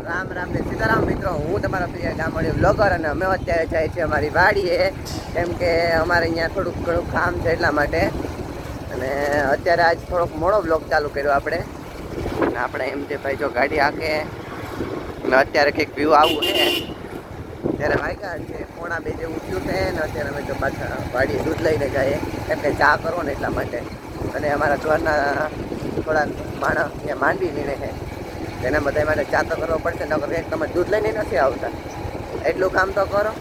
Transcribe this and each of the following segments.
રામ રામ ને સીતારામ મિત્રો, હું તમારા પ્રિય ગામડિયો બ્લોગર અને અમે અત્યારે જાય છે અમારી વાડીએ, કેમ કે અમારે અહીંયા થોડુંક ઘણું કામ છે એટલા માટે. અને અત્યારે આજ થોડોક મોડો બ્લોગ ચાલુ કર્યો આપણે. અને આપણે એમ જે ભાઈ જો ગાડી હાકે અને અત્યારે કંઈક વ્યૂ આવું છે ત્યારે વાગ્યા છે 1:45 જેવું થયું છે. ને અત્યારે અમે જો પાછા વાડીએ દૂધ લઈને જઈએ કેમ કે ચા કરો ને એટલા માટે. અને અમારા ઘરના થોડાક માણસ ત્યાં માંડવી લઈને છે, એના બધા માટે ચા તો કરવો પડશે, નકર કંઈક તમે દૂધ લઈને નથી આવતા, એટલું કામ તો કરો.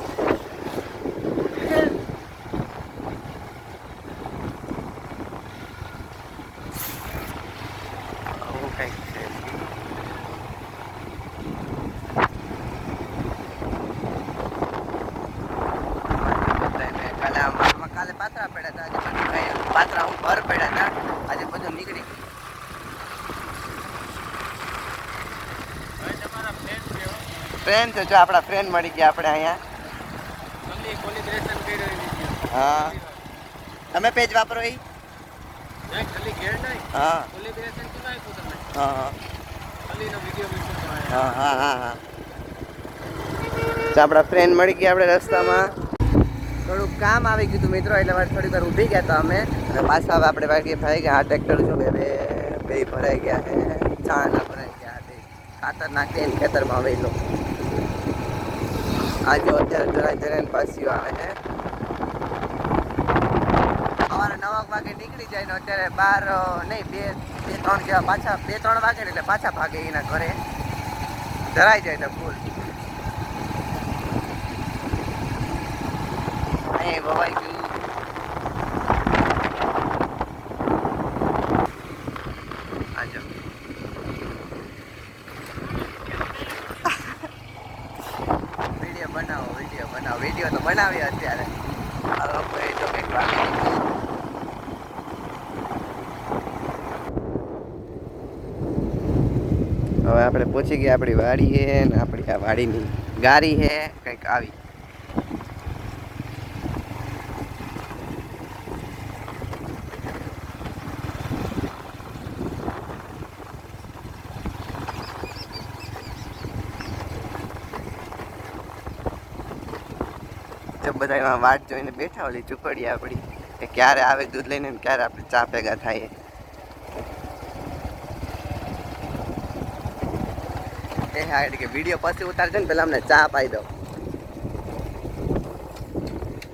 આવું કંઈક છે. કાલે પાત્રા પડ્યા હતા, આજે પાત્રા હું ભર પડ્યા હતા, આજે બધું નીકળી ગયું. ફ્રેન્ડ છે જો આપણા ફ્રેન્ડ મળી ગયા આપણે અહીંયા. હા તમે પેજ વાપરો એ? હા હા હા હા હા હા. આપણા ફ્રેન્ડ મળી ગયા આપણે રસ્તામાં. થોડુંક કામ આવી ગયું હતું મિત્રો, એટલે મારે થોડીક વાર ઊભી ગયા હતા અમે. અને પાછા હવે આપણે વાગી ભાઈ ગયા. આ ટ્રેક્ટર જો બે ભરાઈ ગયા છે, ચાણા ભરાઈ ગયા છે, ખાતર નાખીને ખેતરમાં વહી લો. આજે અત્યારે જરાય પાછી આવે છે. સવારે 9 વાગે નીકળી જાય ને અત્યારે 12 નહીં 2-3 જેવા પાછા 2-3 વાગે એટલે પાછા ભાગે એના ઘરે. ધરાઈ જાય તો ફૂલ અહીં વવાઈ ગયું. આજો વિડીયો તો બનાવીએ અત્યારે. આ લોકો એ તો કંઈક હવે આપણે પહોંચી ગયા આપણી વાડીએ, ને આપણી આ વાડીની ગારી છે કંઈક આવી. બધા એમાં વાટ જોઈને બેઠા, ઓલી ચૂકડી આપણી કે ક્યારે આવે દૂધ લઈને ને ક્યારે આપણે ચા ભેગા થાય. એ હા એટલે કે વિડીયો પછી ઉતારજો ને પેલા અમને ચા પાઈ દો.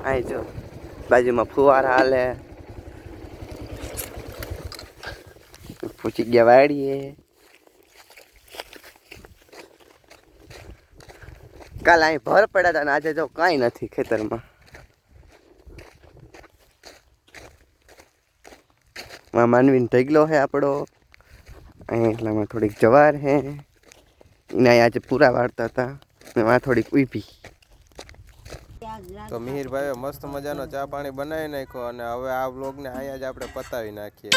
અહીં જો બાજુમાં ફુવારા હાલે. પૂછી ગયા વાડીએ. કાલ અહીં ભર પડ્યા હતા ને આજે જો કાંઈ નથી ખેતરમાં. માનવીને ઢગલો છે આપણો અહીં, એટલામાં થોડીક જવાર છે એને આજે પૂરા વાળતા હતા ને માં થોડીક ઉભી. તો મિહિરભાઈએ મસ્ત મજાનો ચા પાણી બનાવી નાખ્યો અને હવે આ વ્લોગને અહીંયા જ આપણે પતાવી નાખીએ.